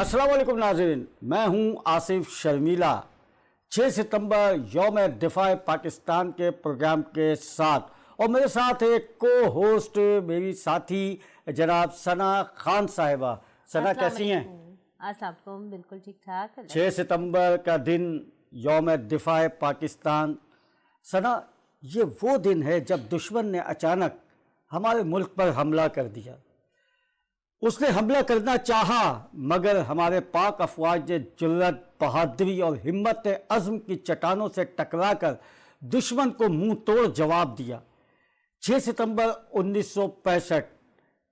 अस्सलाम वालेकुम नाज़रीन, मैं हूं आसिफ शर्मीला। 6 सितंबर यौम दिफा पाकिस्तान के प्रोग्राम के साथ और मेरे साथ एक को होस्ट मेरी साथी जनाब सना खान साहिबा। सना कैसी हैं? अस्सलाम, बिल्कुल ठीक ठाक। 6 सितंबर का दिन यौम दिफा पाकिस्तान। सना, ये वो दिन है जब दुश्मन ने अचानक हमारे मुल्क पर हमला कर दिया। उसने हमला करना चाहा मगर हमारे पाक अफवाज ने जुर्रत, बहादुरी और हिम्मत अज़्म की चट्टानों से टकराकर दुश्मन को मुंह तोड़ जवाब दिया। 6 सितंबर 1965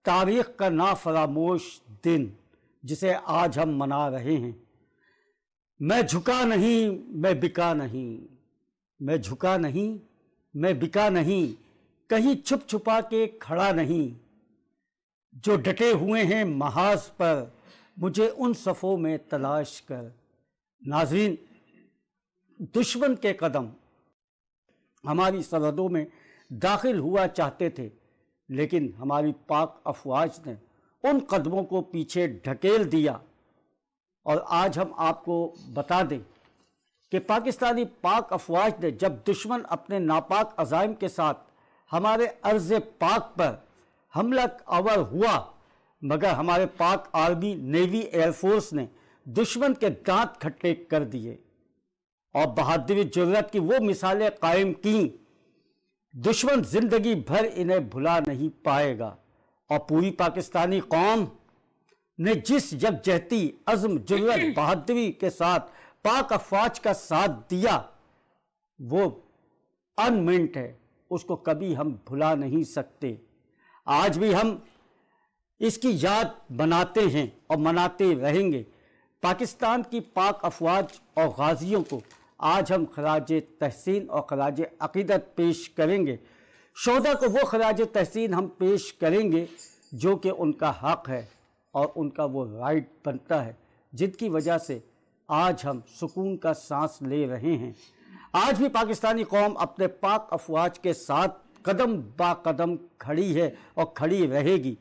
तारीख का नाफरामोश दिन जिसे आज हम मना रहे हैं। मैं झुका नहीं, मैं बिका नहीं, मैं झुका नहीं, मैं बिका नहीं, कहीं छुप छुपा के खड़ा नहीं, जो डटे हुए हैं महाज पर मुझे उन सफ़ों में तलाश कर। नाज़रीन, दुश्मन के कदम हमारी सरहदों में दाखिल हुआ चाहते थे, लेकिन हमारी पाक अफवाज ने उन कदमों को पीछे ढकेल दिया। और आज हम आपको बता दें कि पाकिस्तानी पाक अफवाज ने जब दुश्मन अपने नापाक अज़ाइम के साथ हमारे अर्ज़ पाक पर हमला आवर हुआ, मगर हमारे पाक आर्मी, नेवी, एयरफोर्स ने दुश्मन के दांत खट्टे कर दिए और बहादुरी, जुर्रत की वो मिसालें कायम की। दुश्मन जिंदगी भर इन्हें भुला नहीं पाएगा और पूरी पाकिस्तानी कौम ने जिस यकजहती, अज़्म, जुर्रत, बहादुरी के साथ पाक अफवाज का साथ दिया वो अनमिंट है, उसको कभी हम भुला नहीं सकते। आज भी हम इसकी याद बनाते हैं और मनाते रहेंगे। पाकिस्तान की पाक अफवाज और गाजियों को आज हम खराज तहसीन और खराज अकीदत पेश करेंगे। शोहदा को वो खराज तहसीन हम पेश करेंगे जो कि उनका हक है और उनका वो राइट बनता है, जिनकी वजह से आज हम सुकून का सांस ले रहे हैं। आज भी पाकिस्तानी कौम अपने पाक अफवाज के साथ कदम बा कदम खड़ी है और खड़ी रहेगी।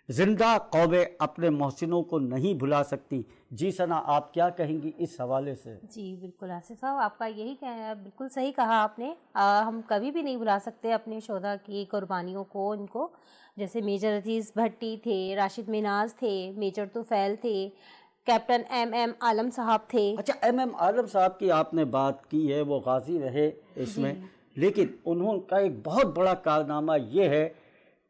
जिंदा कौमें अपने मोहसिनों को नहीं भुला सकती। जी सना, आप क्या कहेंगी इस हवाले से? जी बिल्कुल आसिफ साहब, आपका यही कहना है, बिल्कुल सही कहा आपने। हम कभी भी नहीं भुला सकते अपने शोधा की कुर्बानियों को। इनको जैसे मेजर अजीज़ भट्टी थे, राशिद मिनाज थे, मेजर तुफैल थे, कैप्टन एम आलम साहब थे। अच्छा, एम आलम साहब की आपने बात की है, वो गाजी रहे इसमें, लेकिन उन्होंने एक बहुत बड़ा कारनामा ये है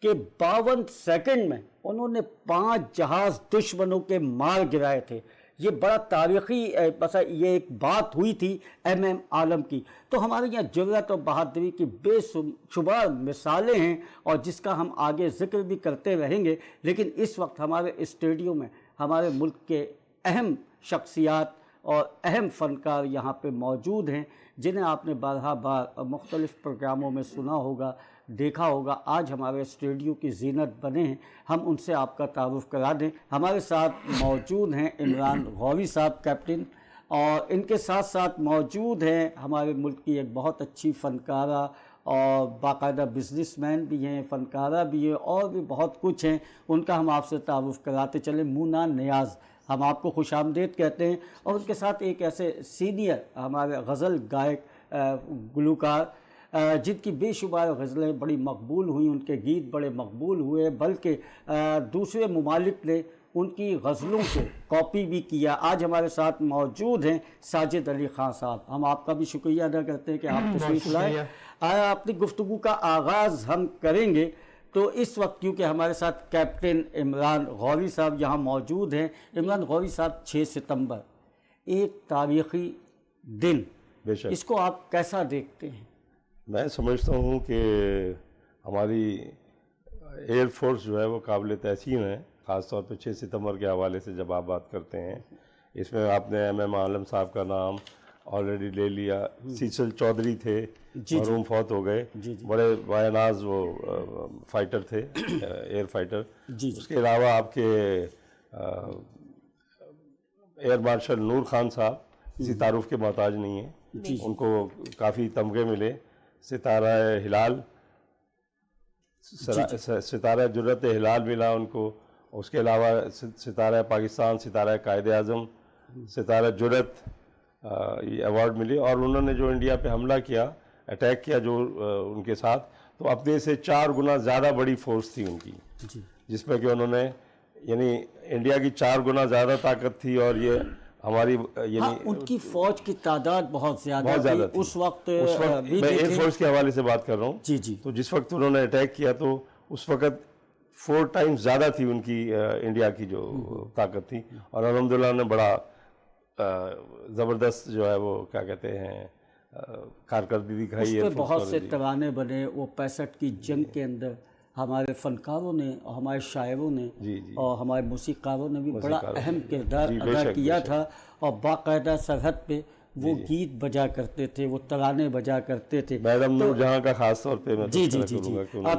कि 52 सेकंड में उन्होंने 5 जहाज दुश्मनों के मार गिराए थे। ये बड़ा तारीखी बस ये एक बात हुई थी एम आलम की। तो हमारे यहाँ जुर्रत और बहादुरी की बेशुमार मिसालें हैं और जिसका हम आगे जिक्र भी करते रहेंगे। लेकिन इस वक्त हमारे स्टेडियो में हमारे मुल्क के अहम शख्सियात और अहम फ़नकार यहाँ पे मौजूद हैं, जिन्हें आपने बारहा बार मुख्तलिफ़ प्रोग्रामों में सुना होगा, देखा होगा। आज हमारे स्टूडियो की जीनत बने हैं, हम उनसे आपका तारुफ़ करा दें। हमारे साथ मौजूद हैं इमरान गौरी साहब, कैप्टन, और इनके साथ साथ मौजूद हैं हमारे मुल्क की एक बहुत अच्छी फ़नकारा और बाकायदा बिजनेसमैन भी हैं, फ़नकारा भी है, और भी बहुत कुछ हैं। उनका हम आपसे तारुफ़ कराते चले। मुन्ना नियाज़, हम आपको खुश आमदेद कहते हैं। और उनके साथ एक ऐसे सीनियर हमारे गज़ल गायक, गुलूकार, जिनकी बेशुमार गज़लें बड़ी मकबूल हुई, उनके गीत बड़े मकबूल हुए, बल्कि दूसरे ममालिक ने उनकी गज़लों को कॉपी भी किया। आज हमारे साथ मौजूद हैं साजिद अली ख़ान साहब। हम आपका भी शुक्रिया अदा करते हैं कि आप तशरीफ़ लाए। अपनी गुफ्तगू का आगाज़ हम करेंगे। तो इस वक्त क्योंकि हमारे साथ कैप्टन इमरान गौरी साहब यहाँ मौजूद हैं। इमरान गौरी साहब, 6 सितंबर एक तारीख़ी दिन, इसको आप कैसा देखते हैं? मैं समझता हूँ कि हमारी एयरफोर्स जो है वो काबिल तहसीन है, ख़ास तौर पे 6 सितंबर के हवाले से जब आप बात करते हैं। इसमें आपने एम आलम साहब का नाम ऑलरेडी ले लिया। सीसल चौधरी थे, मरहूम फौत हो गए, बड़े बायनाज वो फाइटर थे, एयर फाइटर। उसके अलावा आपके एयर मार्शल नूर खान साहब किसी तारुफ के मोहताज नहीं है, उनको काफ़ी तमगे मिले। सितारा हिलाल, सितारा जुर्रत हिलाल मिला उनको, उसके अलावा सितारा पाकिस्तान, सितारा कायदे आज़म, सितारा जुरत, ये अवार्ड मिले। और उन्होंने जो इंडिया पे हमला किया, अटैक किया जो उनके साथ, तो अपने से 4 गुना ज़्यादा बड़ी फोर्स थी उनकी, जिसमें कि उन्होंने यानी इंडिया की 4 गुना ज़्यादा ताकत थी। और ये हमारी यानी हाँ, उनकी फौज की तादाद बहुत ज़्यादा थी उस वक्त। मैं एयरफोर्स के हवाले से बात कर रहा हूँ। जी जी। तो जिस वक्त उन्होंने अटैक किया तो उस वक्त 4 टाइम्स ज़्यादा थी उनकी इंडिया की जो ताकत थी। और अल्हम्दुलिल्लाह ने बड़ा ज़बरदस्त जो है वो क्या कहते हैं कारकर्दगी दिखाई है। बहुत से तराने बने वो 65 की जंग के अंदर। हमारे फनकारों ने और हमारे शायरों ने और हमारे मूसीकारों ने भी बड़ा अहम किरदार अदा किया था। और बाकायदा सरहद पे वो गीत बजा करते थे, वो तराने बजा करते थे। मैडम नूरजहां का खास तौर पे मैं जी जी जी जी।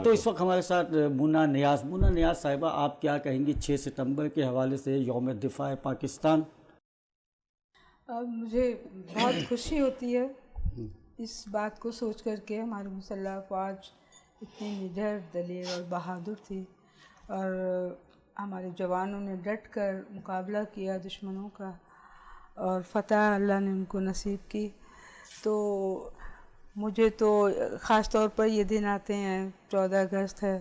तो इस वक्त हमारे साथ मुन्ना नियाज़ साहिबा, आप क्या कहेंगी 6 सितंबर के हवाले से, यौम दिफा पाकिस्तान? मुझे बहुत खुशी होती है इस बात को सोच कर के हमारी मुसल्लह फ़ौज इतनी निडर, दलेर और बहादुर थी। और हमारे जवानों ने डट कर मुकाबला किया दुश्मनों का और फ़तह अल्लाह ने उनको नसीब की। तो मुझे तो ख़ास तौर पर ये दिन आते हैं, 14 अगस्त है,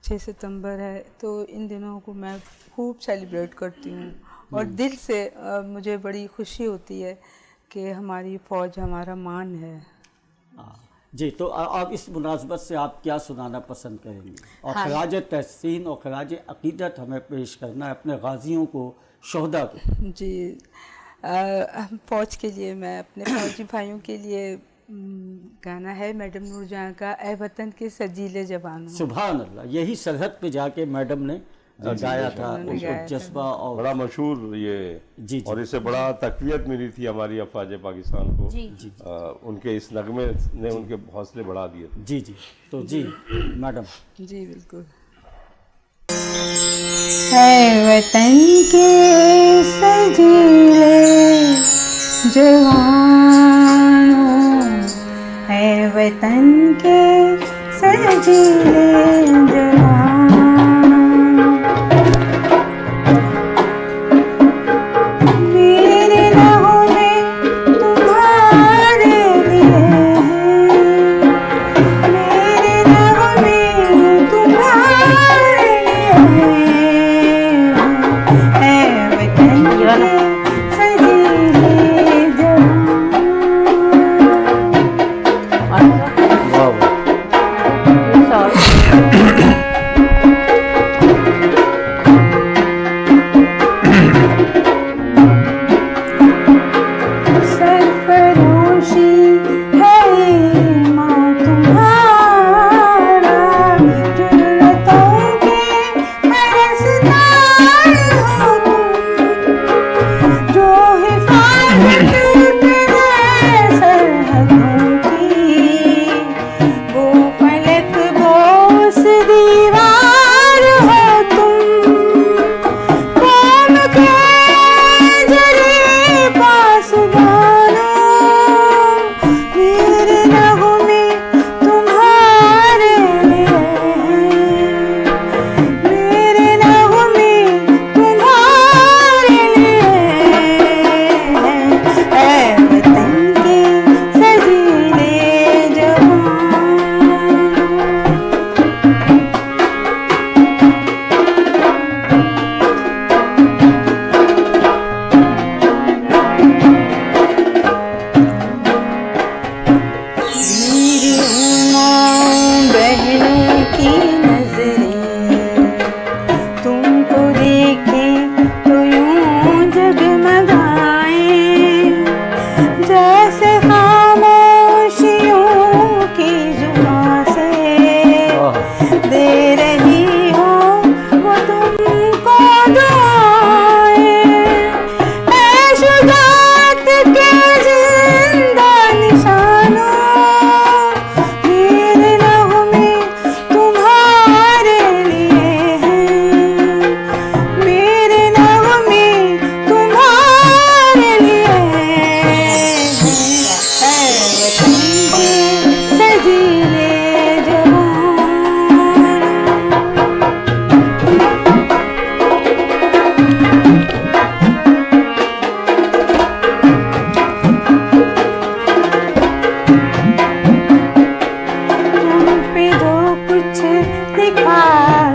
6 सितंबर है, तो इन दिनों को मैं खूब सेलिब्रेट करती हूँ। और दिल से मुझे बड़ी खुशी होती है कि हमारी फ़ौज हमारा मान है। जी, तो आप इस मुनासबत से आप क्या सुनाना पसंद करेंगे? और खराज तहसीन और खराज अकीदत हमें पेश करना है अपने गाजियों को, शोहदा को। जी, फ़ौज के लिए, मैं अपने फ़ौजी भाइयों के लिए गाना है मैडम नूरजहां का, ए वतन के सजीले जवानों। सुभान अल्लाह, यही सरहद पे जाके मैडम ने गाया था, उनको जज्बा और बड़ा मशहूर ये। जी, और इससे बड़ा तक़वियत मिली थी हमारी अफ़वाज पाकिस्तान को। जी, जी। उनके इस नगमे ने उनके हौसले बढ़ा दिए थे। जी जी। तो जी मैडम। जी बिल्कुल। है वतन के सजीले जवानों, है वतन के सजीले जवानों, मेरे लहू में तुम्हारे लिए है, मेरे लहू में तुम्हारे लिए है वतन के सजीले जवान। वाह वाह।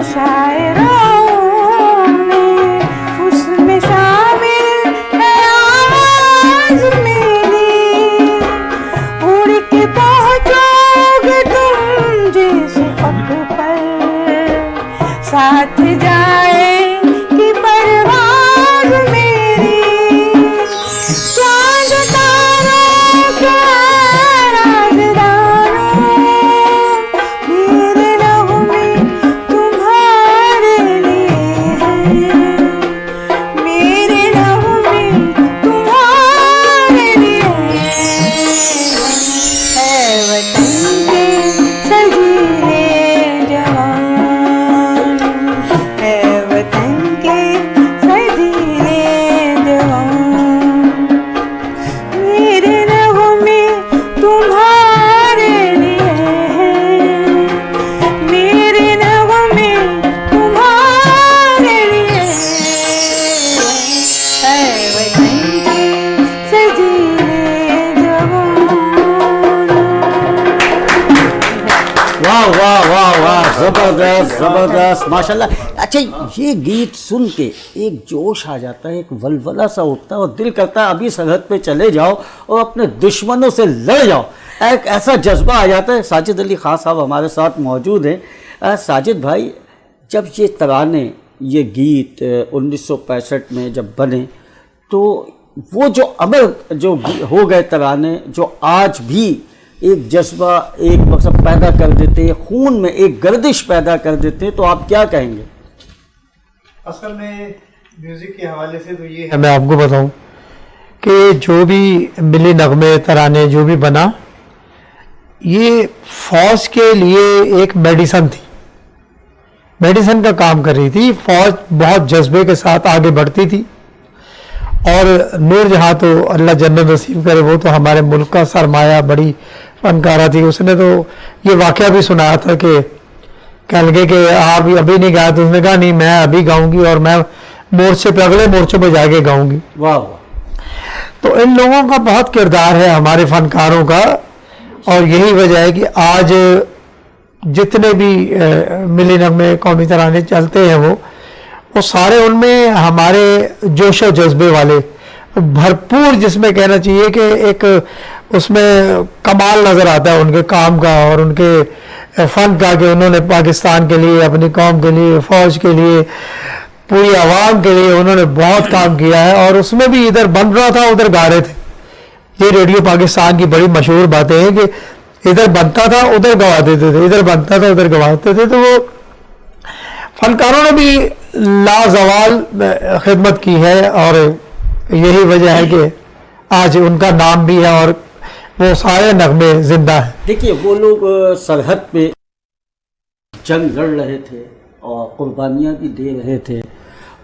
शायरों में उसमें शामिल है आवाज़ मेरी। उड़ के पहुँचोगे तुम जिस पथ पर, साथ जाएगी परवाज़ मेरी। चाँद तारों के राज़दारों, मेरे नगमे तुम्हारे लिए हैं, मेरे नगमे तुम्हारे लिए है। वतन के सजीले जवान, है वतन के सजीले जवान, मेरे नगमे तुम्हारे लिए हैं, मेरे नगमे तुम्हारे लिए है। वतन के सजीले जवान। वाह वाह वाह वाह, जबरदस्त जबरदस्त, माशाल्लाह। अच्छा, ये गीत सुन के एक जोश आ जाता है, एक वलवला सा उठता है और दिल करता है अभी सरहद पे चले जाओ और अपने दुश्मनों से लड़ जाओ। एक ऐसा जज्बा आ जाता है। साजिद अली खान साहब हमारे साथ मौजूद हैं। साजिद भाई, जब ये तराने, ये गीत 1965 में जब बने, तो वो जो अमर जो हो गए तराने, जो आज भी एक जज्बा, एक मकसद पैदा कर देते हैं, खून में एक गर्दिश पैदा कर देते हैं, तो आप क्या कहेंगे? असल में म्यूज़िक के हवाले से तो ये है, मैं आपको बताऊं कि जो भी मिली नगमे तराने जो भी बना, ये फौज के लिए एक मेडिसन थी, मेडिसन का काम कर रही थी। फौज बहुत जज्बे के साथ आगे बढ़ती थी और नूरजहाँ तो अल्लाह जन्नत नसीब करे, वो तो हमारे मुल्क का सरमाया, बड़ी फनकारा थी। उसने तो ये वाक़या भी सुनाया था कि कह लगे कि आप अभी नहीं गाया, तो उसने कहा नहीं, मैं अभी गाऊंगी और मैं मोर्चे पे, अगले मोर्चे पे जाके गाऊंगी। वाह वाह। तो इन लोगों का बहुत किरदार है हमारे फनकारों का, और यही वजह है कि आज जितने भी मिली नगमे कौमी तराने चलते हैं वो सारे उनमें हमारे जोश व जज्बे वाले भरपूर, जिसमें कहना चाहिए कि एक उसमें कमाल नज़र आता है उनके काम का और उनके फ़न का, कि उन्होंने पाकिस्तान के लिए, अपनी कौम के लिए, फ़ौज के लिए, पूरी आवाम के लिए उन्होंने बहुत काम किया है। और उसमें भी इधर बन रहा था, उधर गा रहे थे। ये रेडियो पाकिस्तान की बड़ी मशहूर बातें हैं कि इधर बनता था उधर गवा देते थे, इधर बनता था उधर गवाते थे। तो वो फनकारों ने भी लाजवाल खिदमत की है और यही वजह है कि आज उनका नाम भी है और वो सारे नगमे जिंदा हैं। देखिए, वो लोग सरहद पे जंग लड़ रहे थे और कुर्बानियाँ भी दे रहे थे,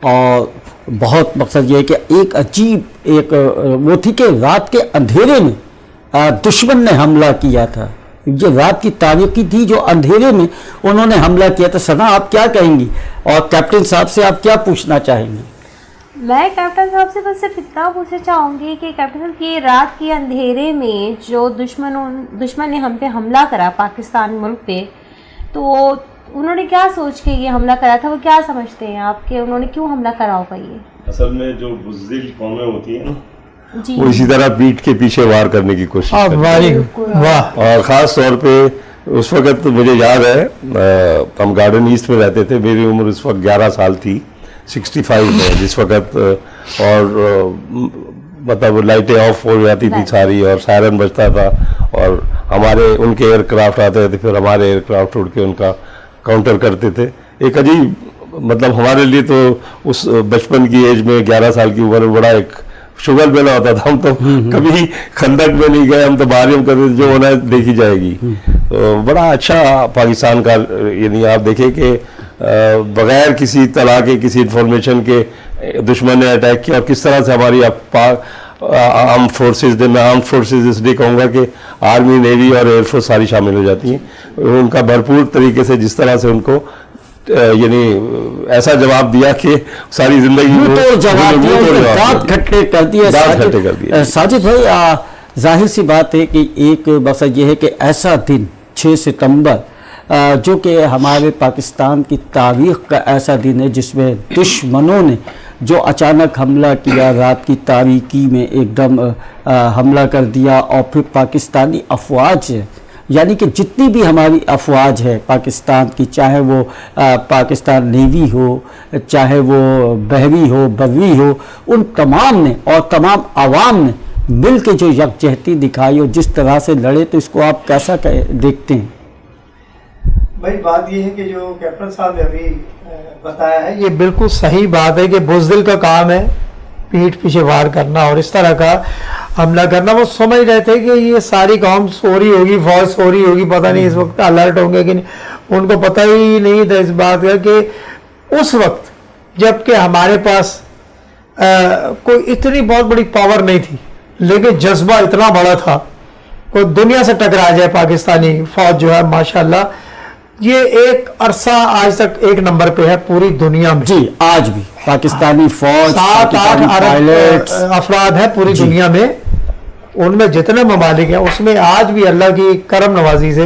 और बहुत मकसद ये है कि एक अजीब एक वो थी कि रात के अंधेरे में दुश्मन ने हमला किया था। ये रात की तारीकी थी जो अंधेरे में उन्होंने हमला किया था। सना, आप क्या कहेंगी और कैप्टन साहब से आप क्या पूछना चाहेंगे? मैं कैप्टन साहब से बस सिर्फ इतना पूछना चाहूँगी कि कैप्टन साहब की रात के अंधेरे में जो दुश्मन ने हम पे हमला करा, पाकिस्तान मुल्क पे, तो उन्होंने क्या सोच के ये हमला करा था? वो क्या समझते हैं आपके, उन्होंने क्यों हमला करा होगा? ये असल में जो बुज़दिल कौमें होती हैं ना, जी, वो इसी तरह पीठ के पीछे वार करने की कोशिश करती हैं। वाह। और ख़ास तौर पे उस वक़्त मुझे याद है, हम गार्डन ईस्ट में रहते थे, मेरी उम्र उस वक्त 11 साल थी, 65 में जिस वक़्त, और मतलब लाइटें ऑफ हो जाती थी सारी और सायरन बजता था और हमारे उनके एयरक्राफ्ट आते थे, फिर हमारे एयरक्राफ्ट उड़ के उनका काउंटर करते थे। एक अजीब, मतलब हमारे लिए तो उस बचपन की एज में 11 साल की उम्र में बड़ा एक शुगर मेला होता था। हम तो कभी खंदक में नहीं गए, हम तो बाहर हम करते थे, जो होना है देखी जाएगी। तो बड़ा अच्छा पाकिस्तान का, यानी आप देखें कि बगैर किसी तरह के, किसी इंफॉर्मेशन के दुश्मन ने अटैक किया और किस तरह से हमारी आर्म फोर्सेज, मैं आर्म फोर्सेज इसलिए कहूँगा कि आर्मी, नेवी और एयरफोर्स सारी शामिल हो जाती हैं। उनका भरपूर तरीके से जिस तरह से उनको यानी ऐसा जवाब दिया कि सारी जिंदगी जवाब दिया, दांत खट्टे कर दिए। साजिद भाई, जाहिर सी बात है कि एक बस ये है कि ऐसा दिन 6 सितंबर जो कि हमारे पाकिस्तान की तारीख़ का ऐसा दिन है जिसमें दुश्मनों ने जो अचानक हमला किया, रात की तारीकी में एकदम हमला कर दिया, और फिर पाकिस्तानी अफवाज यानी कि जितनी भी हमारी अफवाज है पाकिस्तान की, चाहे वो पाकिस्तान नेवी हो, चाहे वो बहरी हो, बर्री हो, उन तमाम ने और तमाम आवाम ने मिल के जो यकजहती दिखाई और जिस तरह से लड़े, तो इसको आप कैसा देखते हैं? भाई बात ये है कि जो कैप्टन साहब ने अभी बताया है ये बिल्कुल सही बात है कि बुज़दिल का काम है पीठ पीछे वार करना और इस तरह का हमला करना। वो समझ रहे थे कि ये सारी कौम सो रही होगी, फौज सो रही होगी, पता नहीं इस वक्त अलर्ट होंगे कि नहीं। उनको पता ही नहीं था इस बात का कि उस वक्त जबकि हमारे पास कोई इतनी बहुत बड़ी पावर नहीं थी, लेकिन जज्बा इतना बड़ा था, कोई दुनिया से टकरा जाए पाकिस्तानी फौज जो है माशाल्लाह, ये एक अरसा आज तक एक नंबर पे है पूरी दुनिया में। जी, आज भी पाकिस्तानी फौज 7-8 अरब अफराद है पूरी दुनिया में, उनमें जितने ममालिक हैं उसमें आज भी अल्लाह की करम नवाजी से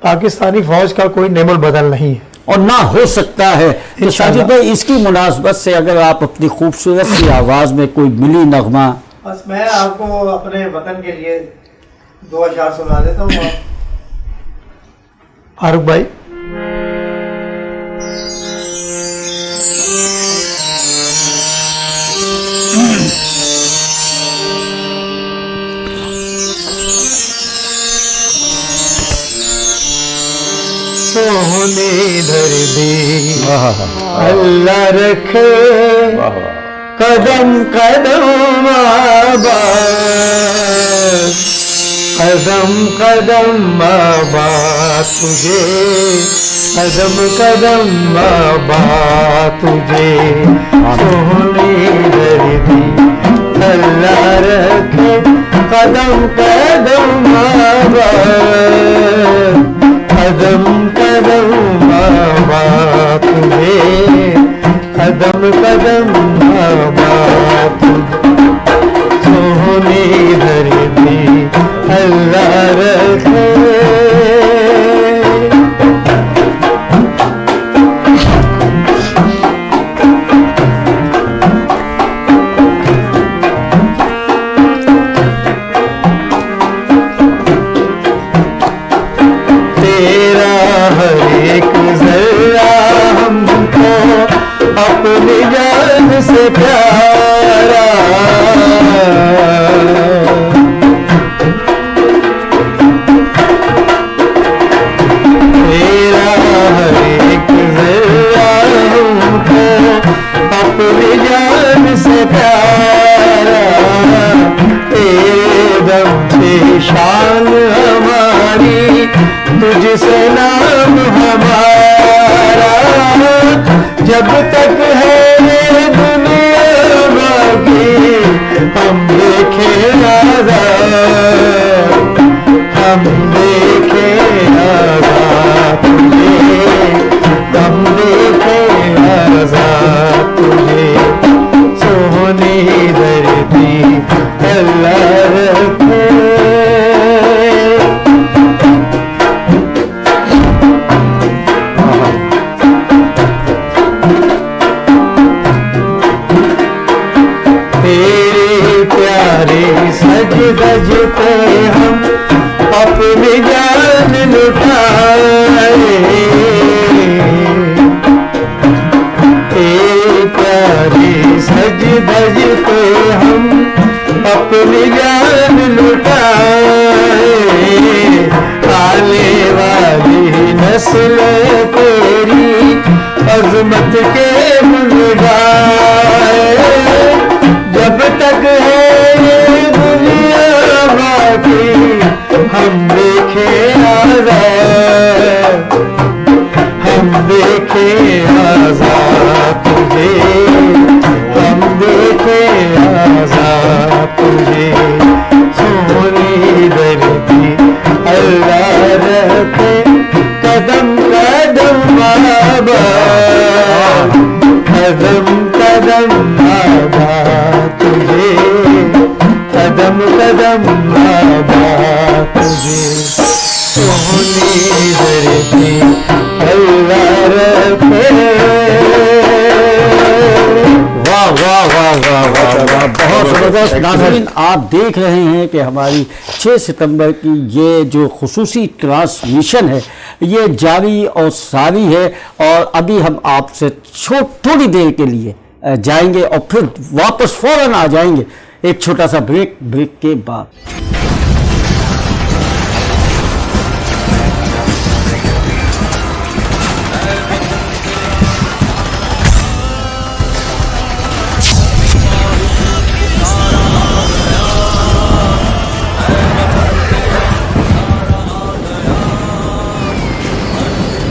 पाकिस्तानी फौज का कोई नेमुल बदल नहीं है और ना हो सकता है। तो साजिद भाई, इसकी मुनासबत से अगर आप अपनी खूबसूरत सी आवाज़ में कोई मिली नगमा। बस मैं आपको अपने वतन के लिए 2 अशार सुना देता हूँ। फारूक भाई, सोने धर दे अल्लाह रखे कदम कदम आबाद, कदम कदम आबाद तुझे, कदम कदम आबाद तुझे, सोने धर दे अल्लाह रखे कदम कदम आबाद, कदम कदम आबाद तुझे, कदम कदम आबाद सोने धरती अल्लाह रखे। अपनी जान से प्यारा, तेरा हर एक ज़रा हमको अपनी जान से प्यारा, तेरे दम से शान हमारी, तुझसे नाम हमारा, जब तक है ये दुनिया बाकी हम देखें आज़ाद, हम देखें आज़ाद तुझे, हम देखें आज़ाद तुझे, सोने धरती अल्लाह रखे। सज धज पे हम अपनी जान लुटाए, प्यारे सज धज पे हम अपनी जान लुटाए, आने वाली नस्ल तेरी अज़मत के गुण गाए, जब तक है हम देखें आज़ाद, हम देखें आज़ाद तुझे, हम देखें आज़ाद तुझे, सोनी धरती अल्लाह रखे कदम कदम आबाद, कदम कदम आबाद तुझे, कदम कदम आबाद तुझे। सोहनी धरती अल्लाह रखे। वाह वाह वाह वाह वाह वाह, बहुत ज़बरदस्त। नाज़रीन, आप देख रहे हैं कि हमारी 6 सितंबर की ये जो खुसूसी ट्रांसमिशन है ये जारी और सारी है, और अभी हम आपसे थोड़ी देर के लिए जाएंगे और फिर वापस फ़ौरन आ जाएंगे एक छोटा सा ब्रेक के बाद।